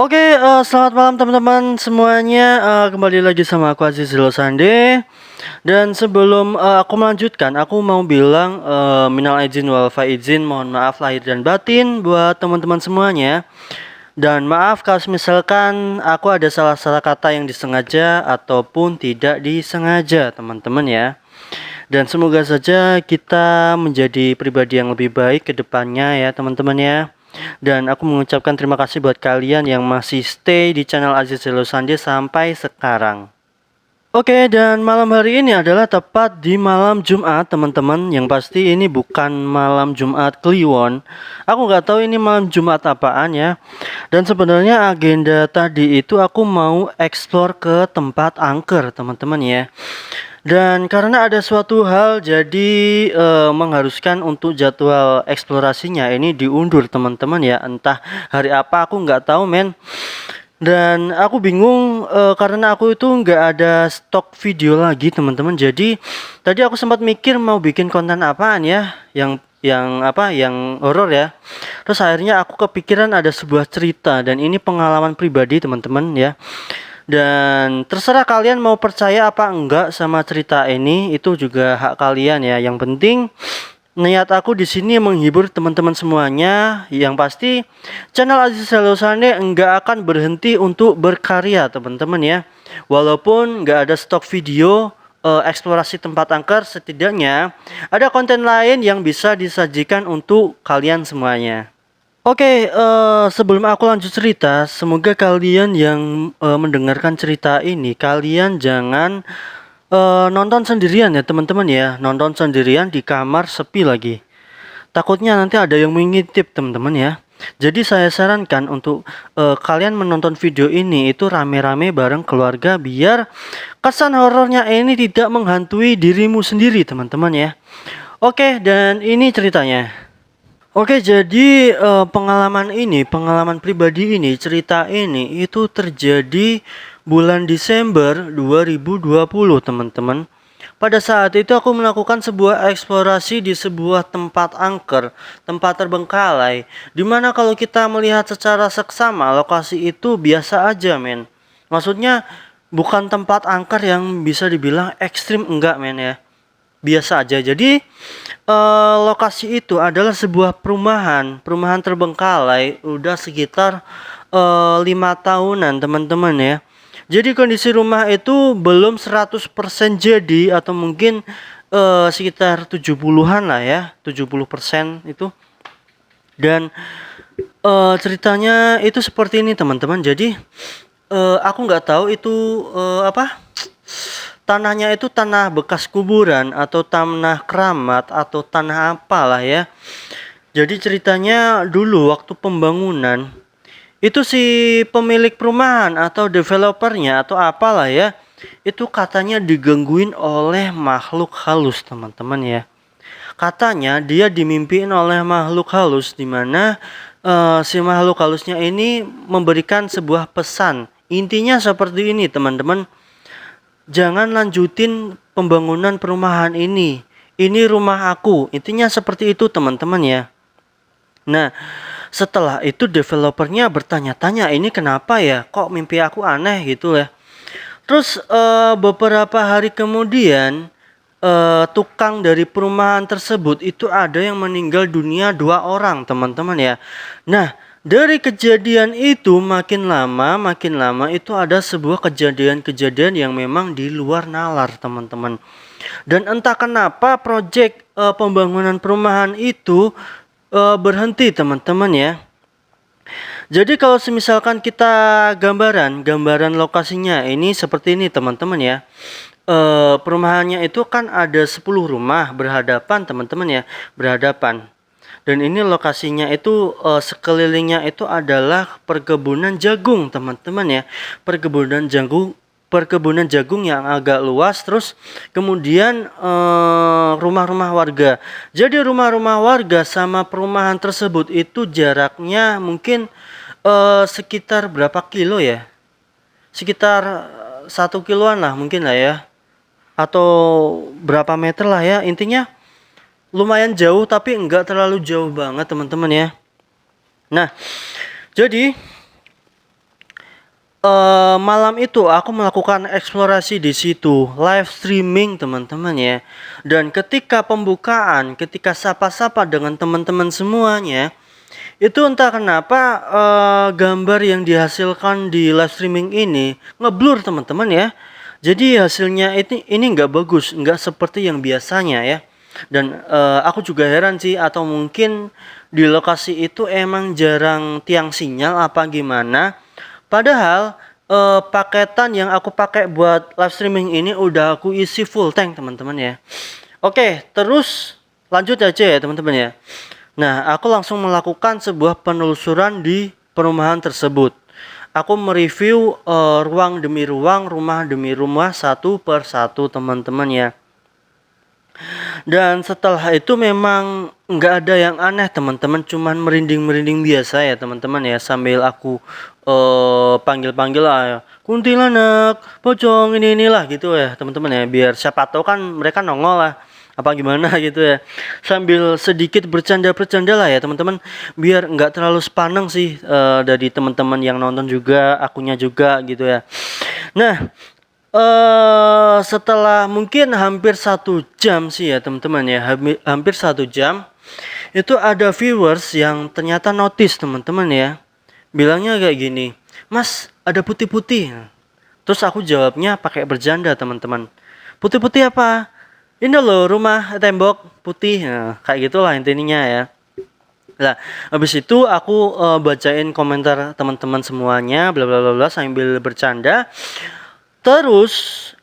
Selamat malam teman-teman semuanya, kembali lagi sama aku Aziz Losande. Dan sebelum, aku melanjutkan, aku mau bilang, minal aidin wal faizin, mohon maaf lahir dan batin buat teman-teman semuanya. Dan maaf kalau misalkan aku ada salah-salah kata yang disengaja ataupun tidak disengaja teman-teman ya. Dan semoga saja kita menjadi pribadi yang lebih baik ke depannya ya teman-teman ya. Dan aku mengucapkan terima kasih buat kalian yang masih stay di channel Aziz Sande sampai sekarang. Dan malam hari ini adalah tepat di malam Jumat teman-teman. Yang pasti ini bukan malam Jumat Kliwon. Aku nggak tahu ini malam Jumat apaan ya. Dan sebenarnya agenda tadi itu aku mau explore ke tempat angker teman-teman ya. Dan karena ada suatu hal jadi mengharuskan untuk jadwal eksplorasinya ini diundur teman-teman ya. Entah hari apa aku nggak tahu men. Dan aku bingung karena aku itu nggak ada stok video lagi teman-teman. Jadi tadi aku sempat mikir mau bikin konten apaan ya yang horor ya. Terus akhirnya aku kepikiran ada sebuah cerita dan ini pengalaman pribadi teman-teman ya. Dan terserah kalian mau percaya apa enggak sama cerita ini, itu juga hak kalian ya. Yang penting niat aku di sini menghibur teman-teman semuanya. Yang pasti channel Aziz Sande enggak akan berhenti untuk berkarya teman-teman ya. Walaupun enggak ada stok video eksplorasi tempat angker, setidaknya ada konten lain yang bisa disajikan untuk kalian semuanya. Sebelum aku lanjut cerita, semoga kalian yang mendengarkan cerita ini, kalian jangan nonton sendirian ya teman-teman ya. Nonton sendirian di kamar sepi lagi. Takutnya nanti ada yang mengintip teman-teman ya. Jadi saya sarankan untuk kalian menonton video ini itu rame-rame bareng keluarga biar kesan horornya ini tidak menghantui dirimu sendiri teman-teman ya. Dan ini ceritanya. Jadi pengalaman pribadi ini, cerita ini itu terjadi bulan Desember 2020 teman-teman. Pada saat itu aku melakukan sebuah eksplorasi di sebuah tempat angker, tempat terbengkalai, dimana kalau kita melihat secara seksama lokasi itu biasa aja men. Maksudnya bukan tempat angker yang bisa dibilang ekstrim, enggak men ya, biasa aja. Jadi lokasi itu adalah sebuah perumahan terbengkalai udah sekitar 5 tahunan teman-teman ya. Jadi kondisi rumah itu belum 100% jadi, atau mungkin sekitar 70-an lah ya, 70% itu. Dan ceritanya itu seperti ini teman-teman. Jadi aku nggak tahu itu tanahnya itu tanah bekas kuburan atau tanah keramat atau tanah apalah ya. Jadi ceritanya dulu waktu pembangunan itu si pemilik perumahan atau developernya atau apalah ya, itu katanya digangguin oleh makhluk halus teman-teman ya. Katanya dia dimimpiin oleh makhluk halus, di mana si makhluk halusnya ini memberikan sebuah pesan. Intinya seperti ini teman-teman, jangan lanjutin pembangunan perumahan ini. Ini rumah aku. Intinya seperti itu teman-teman ya. Nah, setelah itu developernya bertanya-tanya, ini kenapa ya? Kok mimpi aku aneh gitu ya. Terus beberapa hari kemudian tukang dari perumahan tersebut itu ada yang meninggal dunia 2 orang teman-teman ya. Nah, dari kejadian itu makin lama itu ada sebuah kejadian-kejadian yang memang di luar nalar teman-teman. Dan entah kenapa proyek pembangunan perumahan itu berhenti teman-teman ya. Jadi kalau misalkan kita gambaran lokasinya ini seperti ini teman-teman ya. Perumahannya itu kan ada 10 rumah berhadapan teman-teman ya, berhadapan. Dan ini lokasinya itu sekelilingnya itu adalah perkebunan jagung teman-teman ya. Perkebunan jagung yang agak luas, terus kemudian rumah-rumah warga. Jadi rumah-rumah warga sama perumahan tersebut itu jaraknya mungkin sekitar berapa kilo ya? Sekitar 1 kiloan lah mungkin lah ya. Atau berapa meter lah ya. Intinya lumayan jauh tapi enggak terlalu jauh banget teman-teman ya. Nah, jadi Malam itu aku melakukan eksplorasi di situ, live streaming teman-teman ya. Dan ketika pembukaan, ketika sapa-sapa dengan teman-teman semuanya, itu entah kenapa gambar yang dihasilkan di live streaming ini ngeblur teman-teman ya. Jadi hasilnya ini nggak bagus, nggak seperti yang biasanya ya. Dan aku juga heran sih, atau mungkin di lokasi itu emang jarang tiang sinyal apa gimana. Padahal paketan yang aku pakai buat live streaming ini udah aku isi full tank teman-teman ya. Oke, terus lanjut aja ya teman-teman ya. Nah, aku langsung melakukan sebuah penelusuran di perumahan tersebut. Aku mereview ruang demi ruang, rumah demi rumah, satu per satu teman-teman ya. Dan setelah itu memang nggak ada yang aneh teman-teman, cuman merinding-merinding biasa ya teman-teman ya, sambil aku panggil-panggil lah ya, kuntilanak, pocong inilah gitu ya teman-teman ya, biar siapa tahu kan mereka nongol lah apa gimana gitu ya, sambil sedikit bercanda-bercanda lah ya teman-teman, biar nggak terlalu sepaneng sih dari teman-teman yang nonton juga, akunya juga gitu ya. Nah, setelah mungkin hampir 1 jam sih ya teman-teman ya, hampir 1 jam, itu ada viewers yang ternyata notice teman-teman ya, bilangnya kayak gini, "Mas, ada putih-putih." Terus aku jawabnya pakai bercanda teman-teman, "Putih-putih apa?" "Ini loh rumah tembok putih." Nah, kayak gitulah intinya ya. Nah, habis itu aku bacain komentar teman-teman semuanya, bla bla bla bla, sambil bercanda. Terus,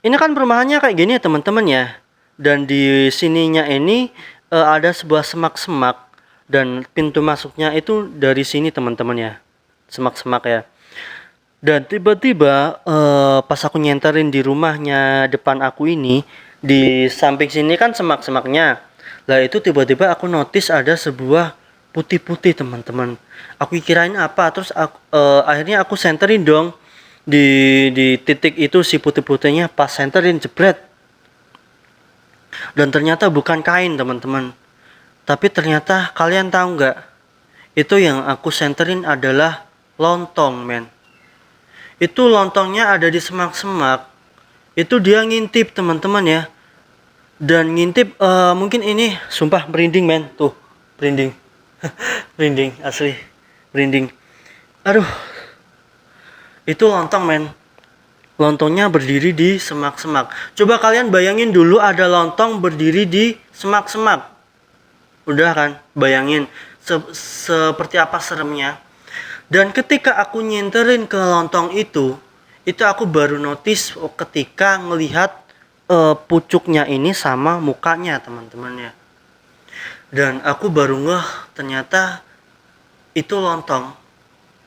ini kan perumahannya kayak gini ya teman-teman ya. Dan di sininya ini ada sebuah semak-semak, dan pintu masuknya itu dari sini teman-teman ya. Semak-semak ya. Dan tiba-tiba pas aku nyenterin di rumahnya depan aku ini, di samping sini kan semak-semaknya. Lah itu tiba-tiba aku notice ada sebuah putih-putih teman-teman. Aku kirain apa, terus akhirnya aku senterin dong di titik itu si putih-putihnya, pas senterin jebret, dan ternyata bukan kain teman-teman, tapi ternyata kalian tahu nggak, itu yang aku senterin adalah lontong men. Itu lontongnya ada di semak-semak, itu dia ngintip teman-teman ya, dan ngintip mungkin ini sumpah merinding men, tuh merinding. Merinding asli, merinding, aduh. Itu lontong men, lontongnya berdiri di semak-semak. Coba kalian bayangin dulu ada lontong berdiri di semak-semak. Udah kan, bayangin seperti apa seremnya. Dan ketika aku nyenterin ke lontong itu aku baru notice ketika ngelihat pucuknya ini sama mukanya teman-teman ya. Dan aku baru ngeh ternyata itu lontong.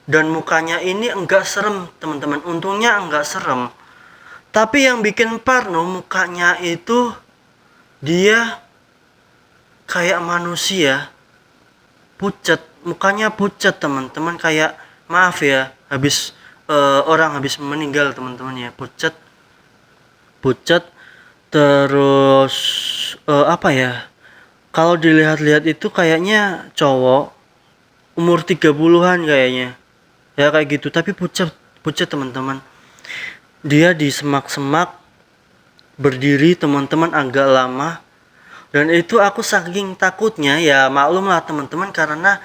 Dan mukanya ini enggak serem teman-teman, untungnya enggak serem. Tapi yang bikin parno, mukanya itu dia kayak manusia, pucet, mukanya pucet teman-teman, kayak maaf ya, habis orang habis meninggal teman-teman ya, pucet, pucet. Terus apa ya, kalau dilihat-lihat itu kayaknya cowok umur 30-an kayaknya ya, kayak gitu, tapi pucet, pucet teman-teman. Dia di semak-semak berdiri teman-teman agak lama, dan itu aku saking takutnya ya, maklum lah teman-teman, karena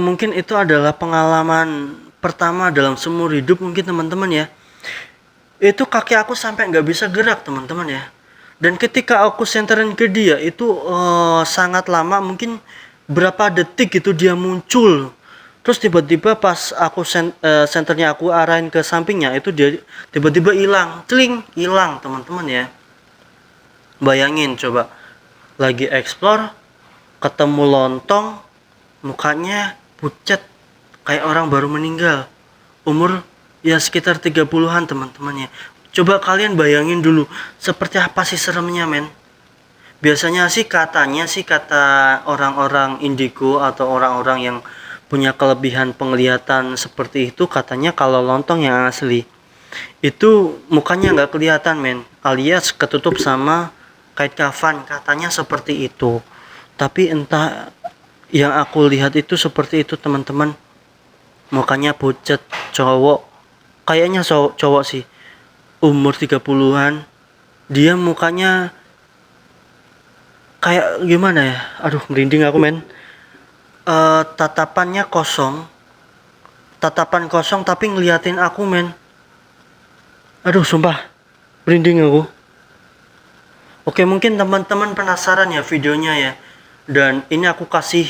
mungkin itu adalah pengalaman pertama dalam seumur hidup mungkin teman-teman ya. Itu kaki aku sampai nggak bisa gerak teman-teman ya. Dan ketika aku senterin ke dia itu sangat lama, mungkin berapa detik itu dia muncul. Terus tiba-tiba pas aku senternya aku arahin ke sampingnya, itu dia tiba-tiba hilang, celing, hilang teman-teman ya. Bayangin coba, lagi explore ketemu lontong, mukanya pucat kayak orang baru meninggal, umur ya sekitar 30-an teman-teman ya. Coba kalian bayangin dulu seperti apa sih seremnya men. Biasanya sih katanya sih, kata orang-orang indigo atau orang-orang yang punya kelebihan penglihatan seperti itu, katanya kalau lontong yang asli itu mukanya nggak kelihatan men, alias ketutup sama kait kafan, katanya seperti itu. Tapi entah, yang aku lihat itu seperti itu teman-teman, mukanya pucat, cowok, kayaknya cowok sih, umur 30-an. Dia mukanya kayak gimana ya? Aduh, merinding aku, men. Tatapannya kosong. Tatapan kosong tapi ngeliatin aku, men. Aduh, sumpah. Merinding aku. Oke, mungkin teman-teman penasaran ya videonya ya. Dan ini aku kasih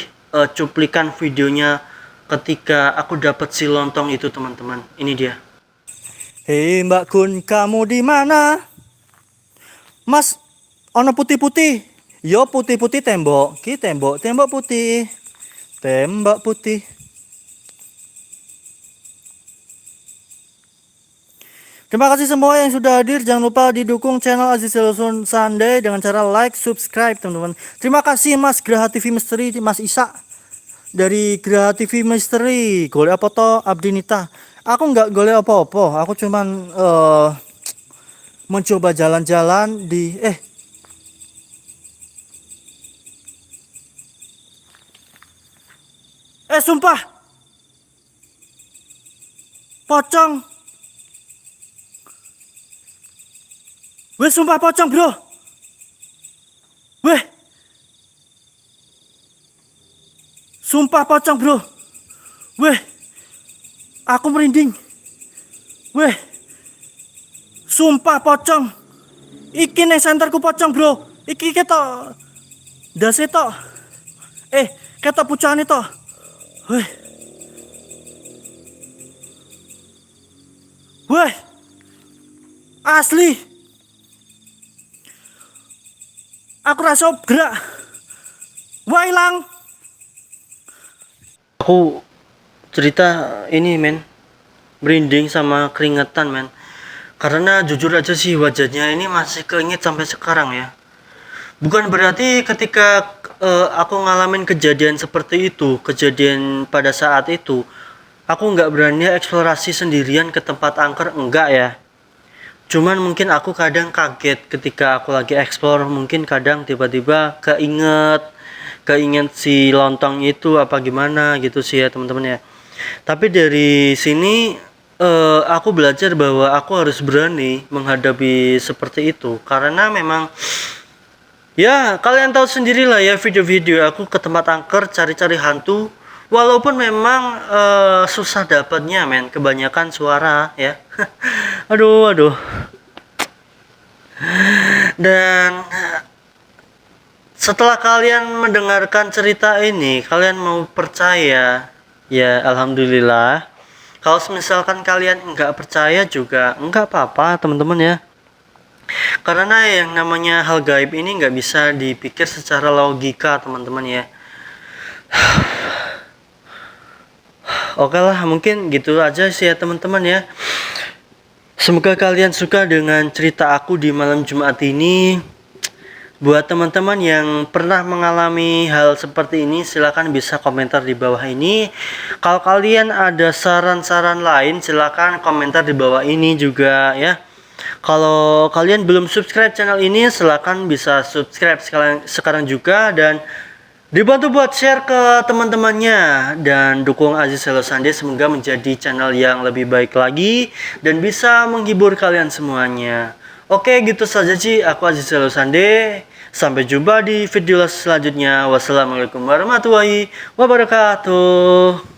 cuplikan videonya ketika aku dapat si lontong itu, teman-teman. Ini dia. Hei Mbak Kun, kamu di mana? Mas, ono putih-putih. Yo putih-putih tembok. Ki tembok, tembok putih. Tembok putih. Terima kasih semua yang sudah hadir. Jangan lupa didukung channel Aziz Solution Sunday dengan cara like, subscribe, teman-teman. Terima kasih Mas Graha TV Misteri, Mas Isa dari Graha TV Misteri. Golek apa toh Abdinita? Aku nggak golek apa-apa. Aku cuman mencoba jalan-jalan di sumpah. Pocong. Weh, sumpah pocong, bro. Weh. Sumpah pocong, bro. Weh. Aku merinding. Weh. Sumpah pocong. Iki nih senterku pocong, bro. Iki ketok dase tok. Ketok pucane tok. Weh. Weh. Asli. Aku rasa gerak. Wah, hilang. Aku cerita ini, men. Merinding sama keringetan, men. Karena jujur aja sih wajahnya ini masih keinget sampai sekarang ya. Bukan berarti ketika aku ngalamin kejadian seperti itu, kejadian pada saat itu, aku nggak berani eksplorasi sendirian ke tempat angker, enggak ya. Cuman mungkin aku kadang kaget ketika aku lagi explore, mungkin kadang tiba-tiba keinget si lontong itu apa gimana gitu sih ya, teman-teman ya. Tapi dari sini aku belajar bahwa aku harus berani menghadapi seperti itu, karena memang ya kalian tahu sendirilah ya, video-video aku ke tempat angker cari-cari hantu, walaupun memang susah dapatnya, men, kebanyakan suara ya. aduh. Dan setelah kalian mendengarkan cerita ini, kalian mau percaya ya alhamdulillah. Kalau misalkan kalian nggak percaya juga nggak apa-apa, teman-teman ya. Karena yang namanya hal gaib ini nggak bisa dipikir secara logika, teman-teman ya. Oke lah, mungkin gitu aja sih ya, teman-teman ya. Semoga kalian suka dengan cerita aku di malam Jumat ini. Buat teman-teman yang pernah mengalami hal seperti ini, silahkan bisa komentar di bawah ini. Kalau kalian ada saran-saran lain, silahkan komentar di bawah ini juga ya. Kalau kalian belum subscribe channel ini, silahkan bisa subscribe sekarang juga, dan dibantu buat share ke teman-temannya, dan dukung Aziz Hello Sunday semoga menjadi channel yang lebih baik lagi dan bisa menghibur kalian semuanya. Oke, gitu saja sih, aku Aziz Hello Sunday. Sampai jumpa di video selanjutnya. Wassalamualaikum warahmatullahi wabarakatuh.